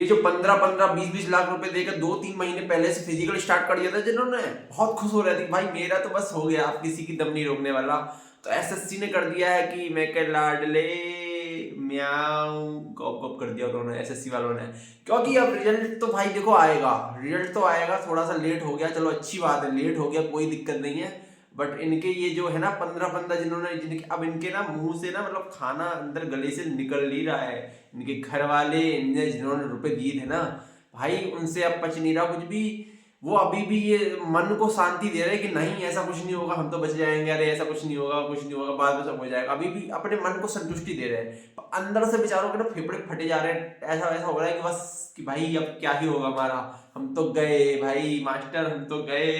ये जो 15-15, 20-20 लाख रुपए देकर 2-3 महीने पहले से फिजिकल स्टार्ट कर दिया था जिन्होंने, बहुत खुश हो रहे थे भाई मेरा तो बस हो गया, अब किसी की दम नहीं रोकने वाला। तो एसएससी ने कर दिया है कि मैं के लाडले म्याऊ गॉप गॉप कर दिया उन्होंने, एसएससी वालों ने। क्योंकि अब रिजल्ट तो भाई देखो आएगा, रिजल्ट तो आएगा, थोड़ा सा लेट हो गया, चलो अच्छी बात है, लेट हो गया कोई दिक्कत नहीं है। बट इनके ये जो है ना 15-15 जिन्होंने, जिनके अब इनके ना मुंह से ना मतलब खाना अंदर गले से निकल नहीं रहा है, इनके घर वाले इनने जिन्होंने रुपए दिए थे ना भाई, उनसे अब पच नहीं रहा कुछ भी। वो अभी भी ये मन को शांति दे रहे हैं कि नहीं ऐसा कुछ नहीं होगा, हम तो बच जाएंगे, अरे ऐसा कुछ नहीं होगा, कुछ नहीं होगा, बाद में सब हो जाएगा, अभी भी अपने मन को संतुष्टि दे रहे हैं। पर अंदर से बेचारों के ना फेफड़े फटे जा रहे हैं, ऐसा ऐसा हो रहा है कि बस कि भाई अब क्या ही होगा हमारा, हम तो गए भाई मास्टर, हम तो गए।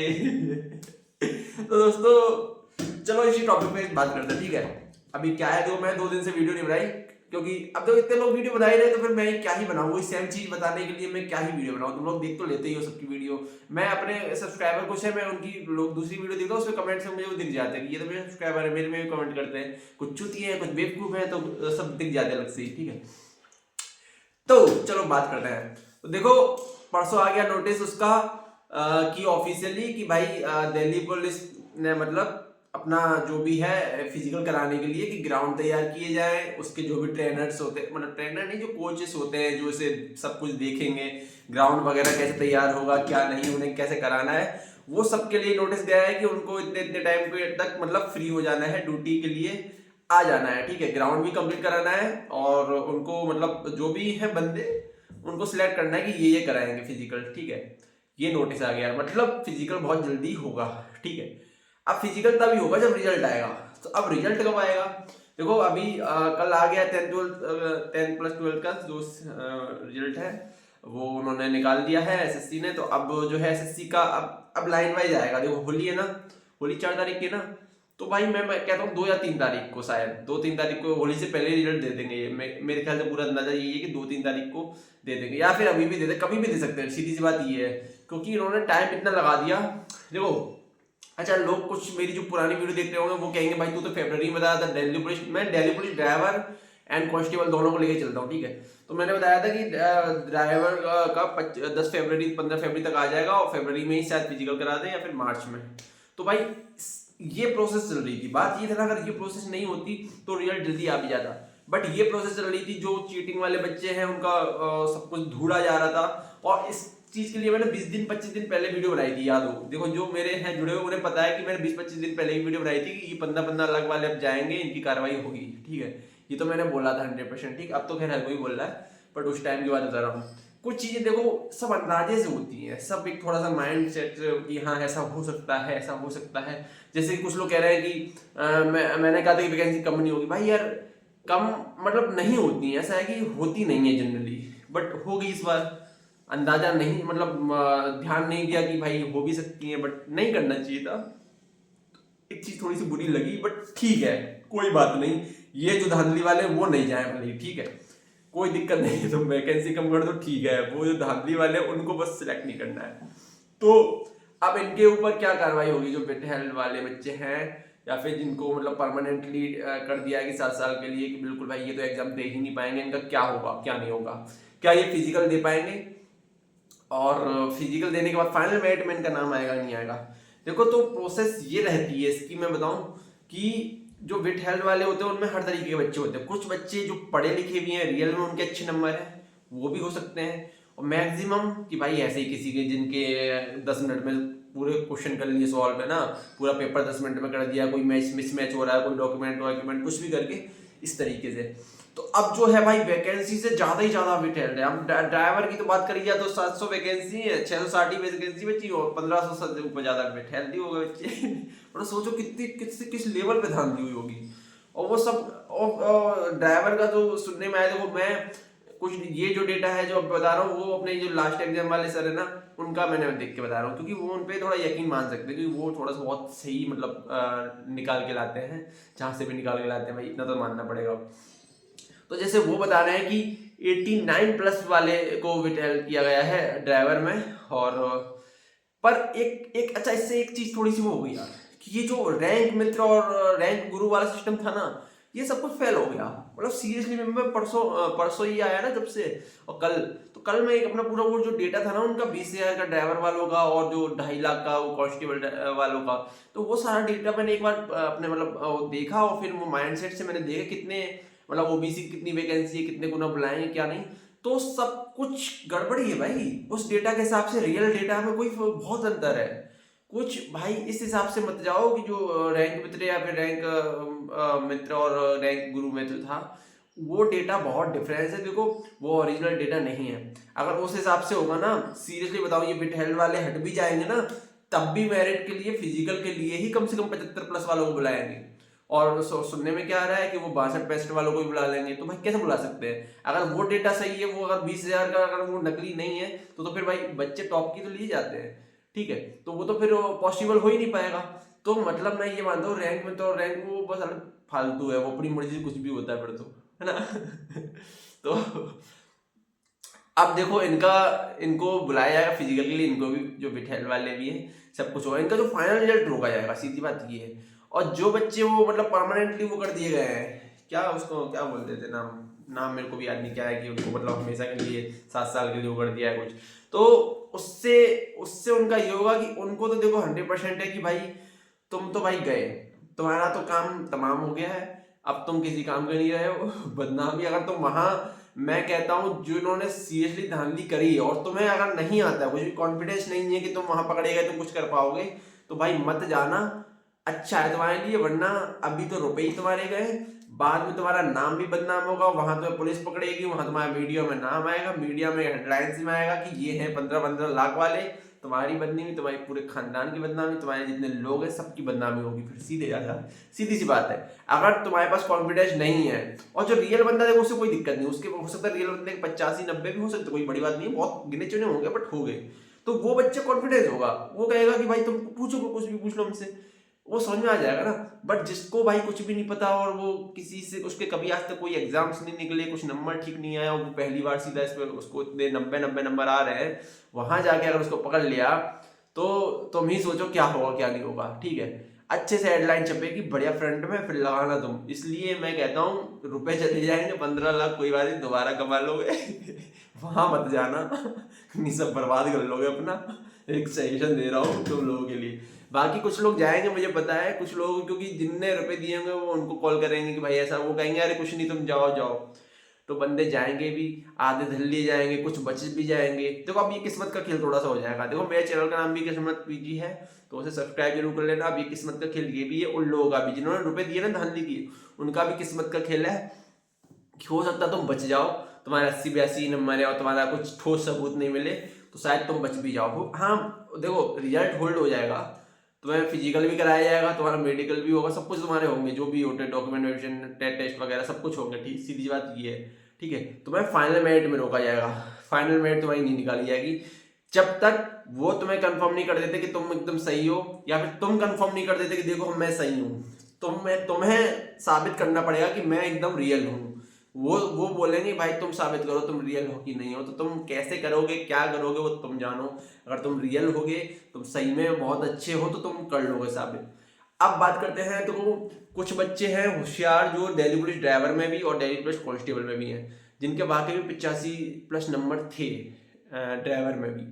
तो दोस्तों चलो इसी टॉपिक पे बात करते हैं, ठीक है। अभी क्या है, जो मैं 2 दिन से वीडियो नहीं बनाई, क्योंकि अब तो इतने लोग वीडियो बना ही रहे, तो फिर मैं क्या ही बनाऊं, वही सेम चीज बताने के लिए मैं क्या ही वीडियो बनाऊं, तुम लोग देख तो लेते ही हो सबकी वीडियो। मैं अपने सब्सक्राइबर कुछ है, मैं उनकी लोग दूसरी वीडियो देखता हूँ, उसमें कमेंट से मुझे वो दिख जाते हैं कि ये तो मेरे सब्सक्राइबर है, मेरे में भी कमेंट करते हैं, कुछ चुती है कुछ बेवकूफ है, तो सब दिख जाते हैं अलग से ही, ठीक है। तो चलो बात करते हैं। तो देखो परसों आ गया नोटिस उसका कि ऑफिशियली कि भाई दिल्ली पुलिस ने मतलब अपना जो भी है फिजिकल कराने के लिए कि ग्राउंड तैयार किए जाए, उसके जो भी ट्रेनर्स होते हैं, मतलब ट्रेनर नहीं जो कोचेस होते हैं जो इसे सब कुछ देखेंगे, ग्राउंड वगैरह कैसे तैयार होगा क्या नहीं, उन्हें कैसे कराना है, वो सबके लिए नोटिस गया है कि उनको इतने इतने टाइम तक मतलब फ्री हो जाना है, ड्यूटी के लिए आ जाना है, ठीक है। ग्राउंड भी कंप्लीट कराना है और उनको मतलब जो भी है बंदे उनको सिलेक्ट करना है कि ये कराएंगे फिजिकल, ठीक है। ये नोटिस आ गया, मतलब फिजिकल बहुत जल्दी होगा, ठीक है। अब फिजिकल तभी होगा जब रिजल्ट आएगा। तो अब रिजल्ट कब आएगा, देखो अभी कल आ गया 10+12 का जो रिजल्ट है वो उन्होंने निकाल दिया है एसएससी ने। तो अब जो है एसएससी का अब लाइन वाइज आएगा। देखो होली है ना, होली 4 तारीख की ना, तो भाई मैं कहता हूँ 2 या 3 तारीख को, शायद 2-3 तारीख को, होली से पहले रिजल्ट दे देंगे ये। मेरे ख्याल से पूरा अंदाजा यही है कि 2-3 तारीख को दे देंगे, या फिर अभी भी दे दे, कभी भी दे सकते हैं, सीधी सी बात ये है। क्योंकि इन्होंने टाइम इतना लगा दिया। देखो अच्छा, लोग कुछ मेरी जो पुरानी वीडियो देख रहे होंगे वो कहेंगे भाई तू तो फरवरी में बताया था दिल्ली पुलिस, मैं Delhi police driver and constable दोनों को लेके चलता हूँ, ठीक है। तो मैंने बताया था कि ड्राइवर का 10 फरवरी 15 फरवरी तक आ जाएगा, और फरवरी में ही शायद फिजिकल करा दे या फिर मार्च में। तो भाई ये प्रोसेस चल रही थी। बात ये था ना, अगर ये प्रोसेस नहीं होती तो रिजल्ट जल्दी आ भी जाता, बट ये प्रोसेस चल रही थी, जो चीटिंग वाले बच्चे हैं उनका सब कुछ ढूंढा जा रहा था। और इस चीज के लिए मैंने 20 दिन 25 दिन पहले वीडियो बनाई थी, याद हो, देखो जो मेरे हैं जुड़े हुए उन्हें पता है कि मैंने 20-25 दिन पहले ही वीडियो बनाई थी कि ये 15-15 लाख वाले अब जाएंगे, इनकी कार्रवाई होगी, ठीक है। ये तो मैंने बोला था 100%, ठीक। अब तो खैर हर कोई बोल रहा है, बट उस टाइम की बात बता रहा हूँ। कुछ चीजें देखो सब अंदाजे से होती हैं, सब एक थोड़ा सा माइंड सेट कि हाँ ऐसा हो सकता है, ऐसा हो सकता है। जैसे कुछ लोग कह रहे हैं कि मैंने कहा था कि वैकेंसी कम नहीं होगी, भाई यार कम मतलब नहीं होती है, ऐसा है कि होती नहीं है जनरली, बट हो गई इस बार। अंदाजा नहीं मतलब ध्यान नहीं दिया कि भाई हो भी सकती है, बट नहीं करना चाहिए था। एक चीज थोड़ी सी बुरी लगी, बट ठीक है कोई बात नहीं, ये जो धांधली वाले वो नहीं जाए भले, ठीक है, कोई दिक्कत नहीं है। तुम वैकेंसी कम कर दो ठीक है, वो जो धांधली वाले उनको बस सिलेक्ट नहीं करना है। तो अब इनके ऊपर क्या कार्रवाई होगी, जो बेटहल वाले बच्चे हैं या फिर जिनको मतलब परमानेंटली कर दिया है कि 7 साल के लिए कि बिल्कुल भाई ये तो एग्जाम दे ही नहीं पाएंगे, इनका क्या होगा क्या नहीं होगा, क्या ये फिजिकल दे पाएंगे, और फिजिकल देने के बाद फाइनल मेरिट में इनका नाम आएगा नहीं आएगा। देखो तो प्रोसेस ये रहती है इसकी, मैं बताऊं कि जो विट हेल्थ वाले होते हैं उनमें हर तरीके के बच्चे होते हैं। कुछ बच्चे जो पढ़े लिखे भी हैं, रियल में उनके अच्छे नंबर हैं, वो भी हो सकते हैं, और मैक्सिमम कि भाई ऐसे ही किसी के जिनके 10 मिनट में पूरे क्वेश्चन कर लिए सॉल्व है ना, पूरा पेपर 10 मिनट में कर दिया, कोई मैच मिसमैच हो रहा है, कोई डॉक्यूमेंट कुछ भी करके इस तरीके से। तो अब जो है भाई वैकेंसी से ज्यादा ही ज्यादा वेट है। हम ड्राइवर की तो बात करी जाए तो 700 वैकेंसी है, 660 वैकेंसी बची, और 1500 से ऊपर ज्यादा वेट हेल्दी हो गए बच्चे। और सोचो कितनी किस लेवल पे ध्यान दी हुई होगी। और वो सब ड्राइवर का जो सुनने में आया, देखो मैं कुछ ये जो डेटा है जो बता रहा हूँ वो अपने जो लास्ट एग्जाम वाले सर है ना उनका मैंने देख के बता रहा हूँ, क्योंकि वो उन पे थोड़ा यकीन मान सकते हैं, क्योंकि वो थोड़ा सा बहुत सही मतलब निकाल के लाते हैं, जहाँ से भी निकाल के लाते हैं भाई, इतना तो मानना पड़ेगा। तो जैसे वो बता रहे हैं कि 89+ वाले को विटहेल किया गया है ड्राइवर में। और पर एक एक अच्छा इससे एक चीज थोड़ी सी वो हो गई यार, कि ये जो रैंक मित्र और रैंक गुरु वाला सिस्टम था ना, ये सब कुछ फेल हो गया। मतलब सीरियसली मैं परसों ही आया ना जब से, और कल तो कल मैं एक अपना पूरा वो जो डेटा था ना उनका 20,000 का ड्राइवर वालों का और जो 2.5 लाख का वो कांस्टेबल वालों का, तो वो सारा डेटा मैंने एक बार अपने मतलब देखा और फिर वो माइंडसेट से मैंने देखा कितने मतलब ओबीसी कितनी वैकेंसी है, कितने गुना बुलाएंगे क्या नहीं, तो सब कुछ गड़बड़ी है भाई। उस डेटा के हिसाब से रियल डेटा में कोई बहुत अंतर है कुछ भाई। इस हिसाब से मत जाओ कि जो रैंक मित्र या फिर रैंक मित्र और रैंक गुरु मित्र था वो डेटा बहुत डिफरेंस है। देखो वो ओरिजिनल डेटा नहीं है। अगर उस हिसाब से होगा ना, सीरियसली बताओ, ये बिट हेल्ड वाले हट भी जाएंगे ना तब भी मेरिट के लिए फिजिकल के लिए ही कम से कम 75+ वालों को बुलाएंगे। और सुनने में क्या आ रहा है कि वो 62-65 वालों को भी बुला लेंगे। तो भाई कैसे बुला सकते हैं? अगर वो डेटा सही है, वो अगर 20,000 का अगर वो नकली नहीं है तो फिर भाई बच्चे टॉप की तो लिए जाते हैं, ठीक है। तो वो तो फिर पॉसिबल हो ही नहीं पाएगा। तो मतलब मैं ये मानता हूँ रैंक में तो रैंक वो बस फालतू है, वो अपनी मर्जी से कुछ भी होता है फिर तो, है ना। तो अब देखो इनको बुलाया जाएगा फिजिकल के लिए, इनको भी जो बिठेल वाले भी हैं सब कुछ होगा, इनका जो फाइनल रिजल्ट रोका जाएगा, सीधी बात ये है। और जो बच्चे वो मतलब परमानेंटली वो कर दिए गए हैं, क्या उसको क्या बोलते थे, नाम नाम मेरे को भी याद नहीं क्या है, कि उनको मतलब हमेशा के लिए 7 साल के लिए वो कर दिया है कुछ, तो उससे उससे उनका ये होगा कि उनको तो देखो 100% है कि भाई तुम तो भाई गए, तुम्हारा तो काम तमाम हो गया है, अब तुम किसी काम के नहीं रहे हो। बदनामी अगर तुम वहां, मैं कहता हूँ जिन्होंने सीरियसली धांधली करी है और तुम्हें अगर नहीं आता, कुछ भी कॉन्फिडेंस नहीं है कि तुम वहां पकड़े गए तुम कुछ कर पाओगे, तो भाई मत जाना, अच्छा है तुम्हारे लिए। वरना अभी तो रुपए ही तुम्हारे गए, बाद में तुम्हारा नाम भी बदनाम होगा, वहां तुम्हें पुलिस पकड़ेगी, वहां तुम्हारा मीडिया में नाम आएगा, मीडिया में हेडलाइंस में आएगा कि ये हैं 15-15 लाख वाले। तुम्हारी बदनामी, तुम्हारे पूरे खानदान की बदनामी, तुम्हारे जितने लोग हैं सबकी बदनामी होगी फिर सीधे जाकर। सीधी सी बात है। अगर तुम्हारे पास कॉन्फिडेंस नहीं है, और जो रियल बंदा है उससे कोई दिक्कत नहीं, उसके हो सकता है रियल बंदे 85-90 भी हो सकते, कोई बड़ी बात नहीं है, बहुत गिने चुने होंगे बट हो गए, तो वो बच्चे कॉन्फिडेंस होगा, वो कहेगा कि भाई तुम पूछो, कुछ भी पूछ लो हमसे, वो समझ में आ जाएगा ना। बट जिसको भाई कुछ भी नहीं पता और वो किसी से, उसके कभी आज तक कोई एग्जाम्स नहीं निकले, कुछ नंबर ठीक नहीं आया, वो पहली बार सीधा इस पे उसको इतने 90 नंबर आ रहे हैं, वहां जाके अगर उसको पकड़ लिया तो तुम ही सोचो क्या होगा क्या नहीं होगा, ठीक है। अच्छे से हेडलाइन छपेगी बढ़िया फ्रंट में, फिर लगाना तुम। इसलिए मैं कहता हूँ रुपए चले जाएंगे 15 लाख कोई बात नहीं, दोबारा कमा लोगे। वहां मत जाना, नहीं सब बर्बाद कर लोगे अपना। एक सजेशन दे रहा हूँ तुम लोगों के लिए। बाकी कुछ लोग जाएंगे मुझे पता है, कुछ लोग क्योंकि जिनने रुपए दिए होंगे वो उनको कॉल करेंगे कि भाई ऐसा, वो कहेंगे अरे कुछ नहीं तुम जाओ जाओ, तो बंदे जाएंगे भी, आधे धल लिए जाएंगे, कुछ बच भी जाएंगे। देखो अब ये किस्मत का खेल थोड़ा सा हो जाएगा। देखो मेरे चैनल का नाम भी किस्मत पीजी है, तो उसे सब्सक्राइब जरूर कर लेना। अब ये किस्मत का खेल ये भी है, उन लोगों का भी जिन्होंने रुपए दिए ना धांधली की, उनका भी किस्मत का खेल है। हो सकता तुम बच जाओ, तुम्हारे 80-82 नंबर है और तुम्हारा कुछ ठोस सबूत नहीं मिले, तो शायद तुम बच भी जाओ। हाँ देखो रिजल्ट होल्ड हो जाएगा, तुम्हें फिजिकल भी कराया जाएगा, तुम्हारा मेडिकल भी होगा, सब कुछ तुम्हारे होंगे, जो भी होते डॉक्यूमेंटेशन टेस्ट वगैरह सब कुछ होंगे, ठीक सीधी बात ये है, ठीक है। तुम्हें फाइनल मेरिट में रोका जाएगा, फाइनल मेरिट तुम्हारी नहीं निकाली जाएगी जब तक वो तुम्हें कंफर्म नहीं कर देते कि तुम एकदम सही हो, या फिर तुम कंफर्म नहीं कर देते कि देखो मैं सही हूँ। तुम्हें साबित करना पड़ेगा कि मैं एकदम रियल हूँ। वो बोलेंगे भाई तुम साबित करो तुम रियल हो कि नहीं हो, तो तुम कैसे करोगे क्या करोगे वो तुम जानो। अगर तुम रियल होगे, तुम सही में बहुत अच्छे हो, तो तुम कर लोगे साबित। अब बात करते हैं, तो कुछ बच्चे हैं होशियार जो दिल्ली पुलिस ड्राइवर में भी और दिल्ली पुलिस कांस्टेबल में भी हैं, जिनके वाकई में 85+ नंबर थे ड्राइवर में भी।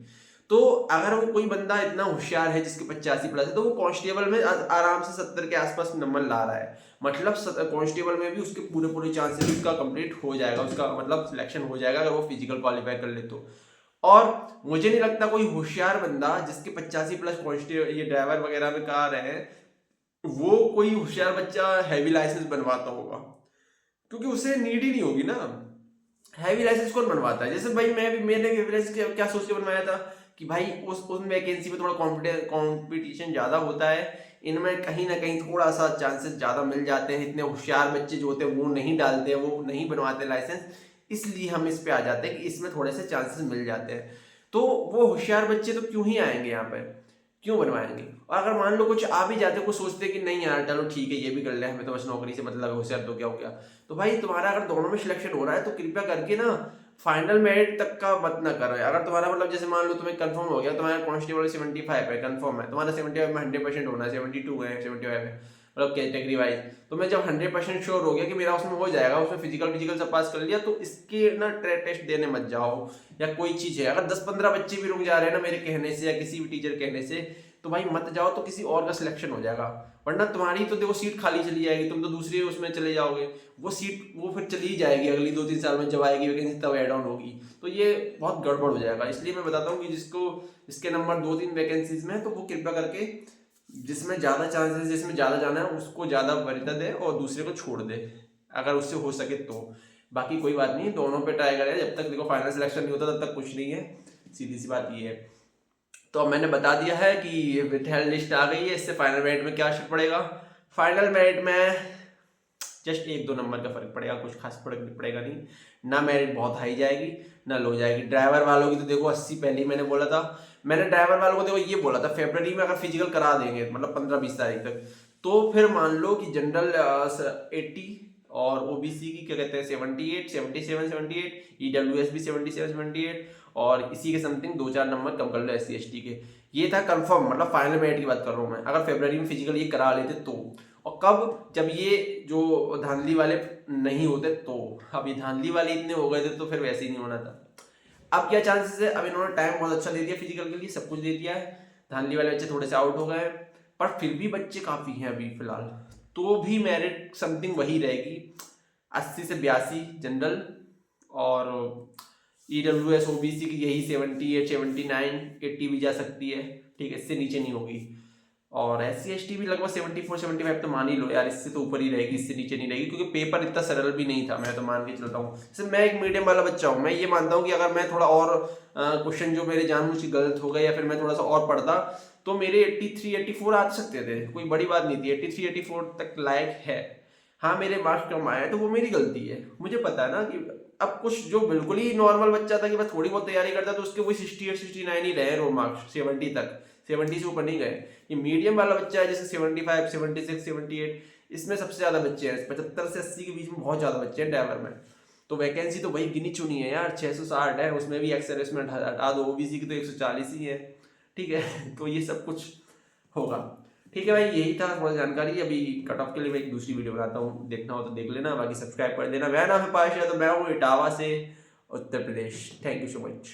तो अगर वो कोई बंदा इतना होशियार है जिसके 85+ है, तो वो कांस्टेबल में आराम से 70 के आसपास नंबर ला रहा है, मतलब कांस्टेबल में भी उसके पूरे चांसेस उसका कंप्लीट हो जाएगा, उसका मतलब सिलेक्शन हो जाएगा अगर वो फिजिकल क्वालिफाई कर ले तो। और मुझे नहीं लगता कोई होशियार बंदा जिसके 85+ कांस्टेबल ये ड्राइवर वगैरह में कार है, वो कोई होशियार बच्चा हैवी लाइसेंस बनवाता होगा, क्योंकि उसे नीड ही नहीं होगी ना। हैवी लाइसेंस कौन बनवाता है? जैसे भाई मैंने हैवी लाइसेंस क्या सोच के बनवाया था कि भाई उन वैकेंसी में थोड़ा कंपटीशन ज़्यादा होता है, इनमें कहीं ना कहीं थोड़ा सा चांसेस ज़्यादा मिल जाते हैं, इतने होशियार बच्चे जो होते हैं वो नहीं डालते हैं, वो नहीं बनवाते लाइसेंस, इसलिए हम इस पे आ जाते हैं कि इसमें थोड़े से चांसेस मिल जाते हैं। तो वो होशियार बच्चे तो क्यों ही आएंगे यहाँ पे, क्यों बनवाएंगे? और अगर मान लो कुछ आ भी जाते, कुछ सोचते कि नहीं यार चलो ठीक है ये भी कर ले, हमें तो बस नौकरी से मतलब है, होशियार तो क्या हो गया, तो भाई तुम्हारा अगर दोनों में सिलेक्शन हो रहा है तो कृपया करके ना फाइनल मेरिट तक का मत ना करो। अगर तुम्हारा मतलब जैसे मान लो तुम्हें कंफर्म हो गया, तुम्हारा कांस्टेबल 75 है कंफर्म है, तुम्हारा 75 में 100% होना है, 72 है 75 है, मतलब कैटेगरी वाइज। तो मैं जब 100% श्योर हो गया कि मेरा उसमें हो जाएगा, उसमें फिजिकल से पास कर लिया, तो इसके ना टेस्ट देने मत जाओ। या कोई चीज़ है, अगर 10-15 बच्चे भी रुक जा रहे हैं ना मेरे कहने से या किसी भी टीचर कहने से, तो भाई मत जाओ, तो किसी और का सिलेक्शन हो जाएगा। वरना तुम्हारी तो देखो सीट खाली चली जाएगी, तुम तो दूसरे उसमें चले जाओगे, वो सीट वो फिर चली जाएगी अगली 2-3 साल में जब आएगी वैकेंसी, तब ऐड ऑन होगी। तो ये बहुत गड़बड़ हो जाएगा। इसलिए मैं बताता हूँ कि जिसको इसके नंबर 2-3 वैकेंसीज में है, तो वो कृपया करके जिसमें ज़्यादा चांसेस, जिसमें ज़्यादा जाना है उसको ज़्यादा वरीयता दे और दूसरे को छोड़ दे, अगर उससे हो सके तो। बाकी कोई बात नहीं, दोनों पे ट्राई करें, जब तक देखो फाइनल सिलेक्शन नहीं होता तब तक कुछ नहीं है, सीधी सी बात ये है। तो अब मैंने बता दिया है कि विथहेल्ड लिस्ट आ गई है, इससे फाइनल मेरिट में क्या असर पड़ेगा। फाइनल मेरिट में जस्ट 1-2 नंबर का फर्क पड़ेगा, कुछ खास फर्क पड़ेगा नहीं। ना मेरिट बहुत हाई जाएगी ना लो जाएगी। ड्राइवर वालों की तो देखो 80 पहले ही मैंने बोला था। मैंने ड्राइवर वालों को देखो ये बोला था, फरवरी में अगर फिजिकल करा देंगे, मतलब 15-20 तारीख तक, तो फिर मान लो कि जनरल 80 और ओबीसी की क्या कहते हैं 78, 77, 78, ईडब्ल्यूएस भी 77, 78, और इसी के समथिंग 2-4 नंबर कम कर लो SC/ST के। ये था कंफर्म, मतलब फाइनल मेरिट की बात कर रहा हूँ मैं, अगर फरवरी में फिजिकल ये करा लेते तो। और कब, जब ये जो धांधली वाले नहीं होते तो। अब ये धांधली वाले इतने हो गए थे तो फिर वैसे ही नहीं होना था। अब क्या चांसेस है, अब इन्होंने टाइम बहुत अच्छा दे दिया फिजिकल के लिए, सब कुछ दे दिया है, धांधली वाले बच्चे थोड़े से आउट हो गए, पर फिर भी बच्चे काफ़ी हैं अभी फिलहाल, तो भी मेरिट समथिंग वही रहेगी 80 से 82 जनरल, और ईडब्ल्यूएस ओबीसी की यही 78, 79, 80 भी जा सकती है, ठीक है, इससे नीचे नहीं होगी। और SC/ST भी लगभग 74-75 तो मान ही लो यार, इससे तो ऊपर ही रहेगी, इससे नीचे नहीं रहेगी, क्योंकि पेपर इतना सरल भी नहीं था, मैं तो मान के चलता हूँ। जैसे मैं एक मीडियम वाला बच्चा हूँ, मैं ये मानता हूँ कि अगर मैं थोड़ा और क्वेश्चन जो मेरे जानबूझ के गलत हो गए या फिर मैं थोड़ा सा और पढ़ता, तो मेरे 83-84 आ सकते थे, कोई बड़ी बात नहीं थी, 83-84 तक लायक है। हाँ, मेरे मार्क्स कम आए तो वो मेरी गलती है, मुझे पता है ना कि अब कुछ जो बिल्कुल ही नॉर्मल बच्चा था कि बस थोड़ी बहुत तैयारी करता, तो उसके वही 68-69 ही रहे रो मार्क्स, 70 तक, 70 से ऊपर नहीं गए। ये मीडियम वाला बच्चा है जिसके 75, 76, 78, इसमें सबसे ज्यादा बच्चे हैं, 75 से 80 के बीच में बहुत ज्यादा बच्चे हैं ड्राइवर में। तो वैकेंसी तो वही गिनी चुनी है यार, 660 है, उसमें भी एक्स सर्विस में हटा दो, ओबीसी की तो 140 ही है, ठीक है। तो ये सब कुछ होगा, ठीक है भाई, यही था थोड़ा जानकारी। अभी कट ऑफ के लिए मैं एक दूसरी वीडियो बनाता हूँ, देखना हो तो देख लेना, बाकी सब्सक्राइब कर देना। मेरा नाम है पाशा, तो मैं हूँ इटावा से, Uttar Pradesh. Thank you so much.